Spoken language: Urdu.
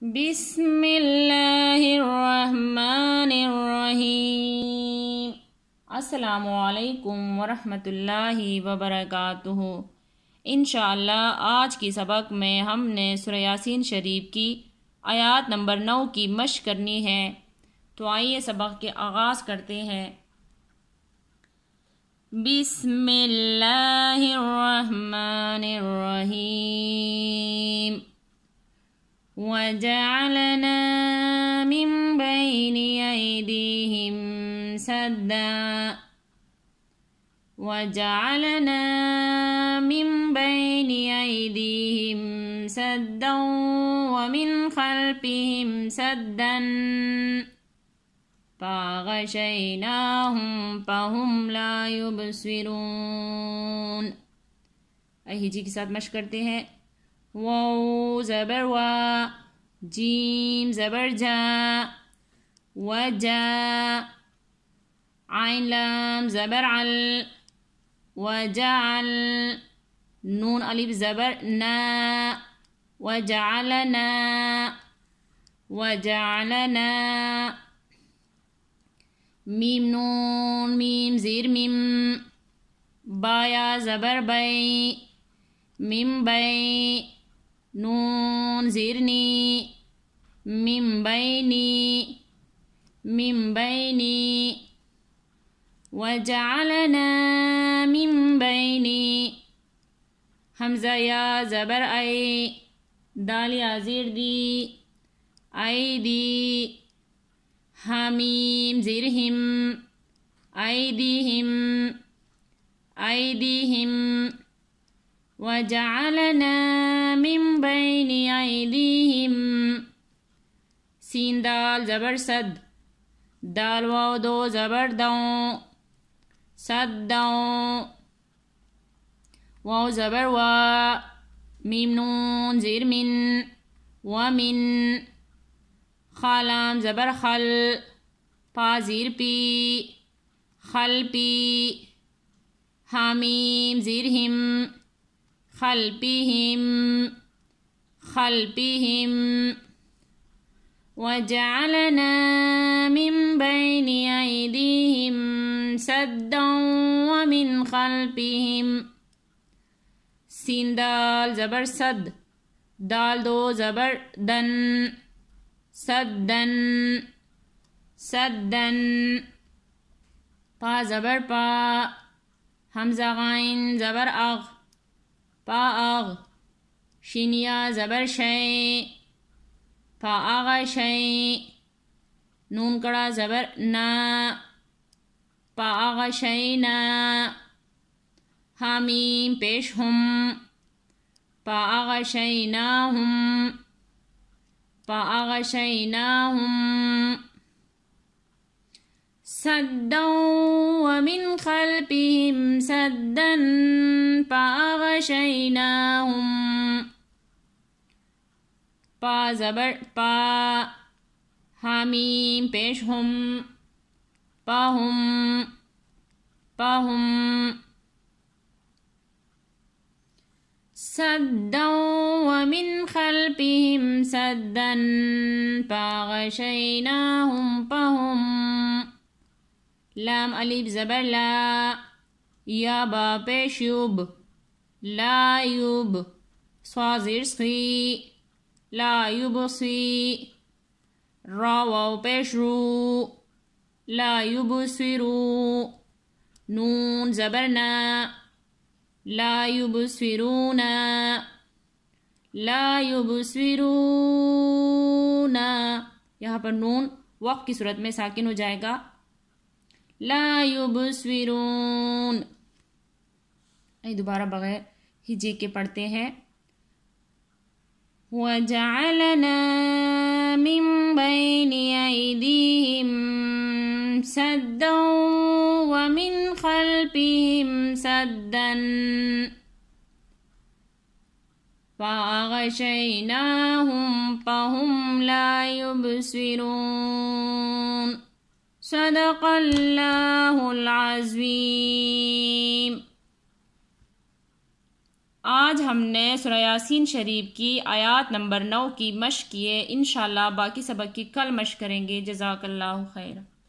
بسم اللہ الرحمن الرحیم۔ السلام علیکم ورحمۃ اللہ وبرکاتہ۔ انشاءاللہ آج کی سبق میں ہم نے سورہ یاسین شریف کی آیات نمبر 9 کی مشق کرنی ہے، تو آئیے سبق کے آغاز کرتے ہیں۔ بسم اللہ الرحمن الرحیم۔ وَجَعَلْنَا مِن بَيْنِ أَيْدِيهِمْ سَدًّا وَجَعَلْنَا مِن بَيْنِ أَيْدِيهِمْ سَدًّا وَمِنْ خَلْفِهِمْ سَدًّا فَغَشَيْنَاهُمْ فَهُمْ لَا يُبْصِرُونَ۔ ہجی کے ساتھ مشق کرتے ہیں۔ واو زبر وا، جیم زبر جا، وجا، عین لام زبر عل، وجعل، نون الف زبر نا، وجعلنا، وجعلنا، میم نون میم زیر میم، بایا زبر بئی، میم بئی، نون زیرنی، میم بینی، میم بینی، وجعلنا میم بینی، حمزہ یا زبر ائی، دال یا زیر دی، ایدی، حمیم زیرہم، ایدیہم، ایدیہم، وَجَعَلْنَا مِن بَيْنِ أَيْدِيهِمْ، سین دال زبر صد، دال واو دو زبر دوں، صد دوں، واو زبر وا، میم نون زیر من، ومن، خالام زبر خل، پا زیر پی، خل پی، حامیم زیر ہم، خلپہم، خلپہم، وجعلنا من بین ایدیہم سدا ومن خلفہم، سین دال زبر صد، دال دو زبر دن، صدن، صدن، پا زبر پا، حمزہ غائن زبر اغ، پا اغ، شینیا زبر شئی، پا آغا شئی، نون کڑا زبر نا، پا آغا شئی نا، حامیم پیش ہم، پا آغا شئی نا ہم، پا آغا شئی نا ہم، سدا ومن خلفهم سدا فأغشيناهم، پا زبر پا، حامیم پیش ہم، پاہم، پاہم، سدا ومن خلفهم سدا فأغشيناهم فهم، لام الف زبر لا، یا با پیش یوب، لا یوب، صا زیر صی، لا یبصی، را واو پیش رو، لا یبصرو، نون زبر نا، لا یبصرون، لا یبصرون، یہاں پر نون وقف کی صورت میں ساکن ہو جائے گا، لا یبصرون۔ دوبارہ بغیر ہجے کے پڑھتے ہیں۔ وَجَعَلْنَا مِن بَيْنِ أَيْدِيهِمْ سَدًّا وَمِنْ خَلْفِهِمْ سَدًّا فَأَغْشَيْنَاهُمْ فَهُمْ لَا يُبْصِرُونَ۔ صدق اللہ العظیم۔ آج ہم نے سورہ یاسین شریف کی آیات نمبر 9 کی مشق کی ہے۔ انشاءاللہ باقی سبق کی کل مشق کریں گے۔ جزاک اللہ خیر۔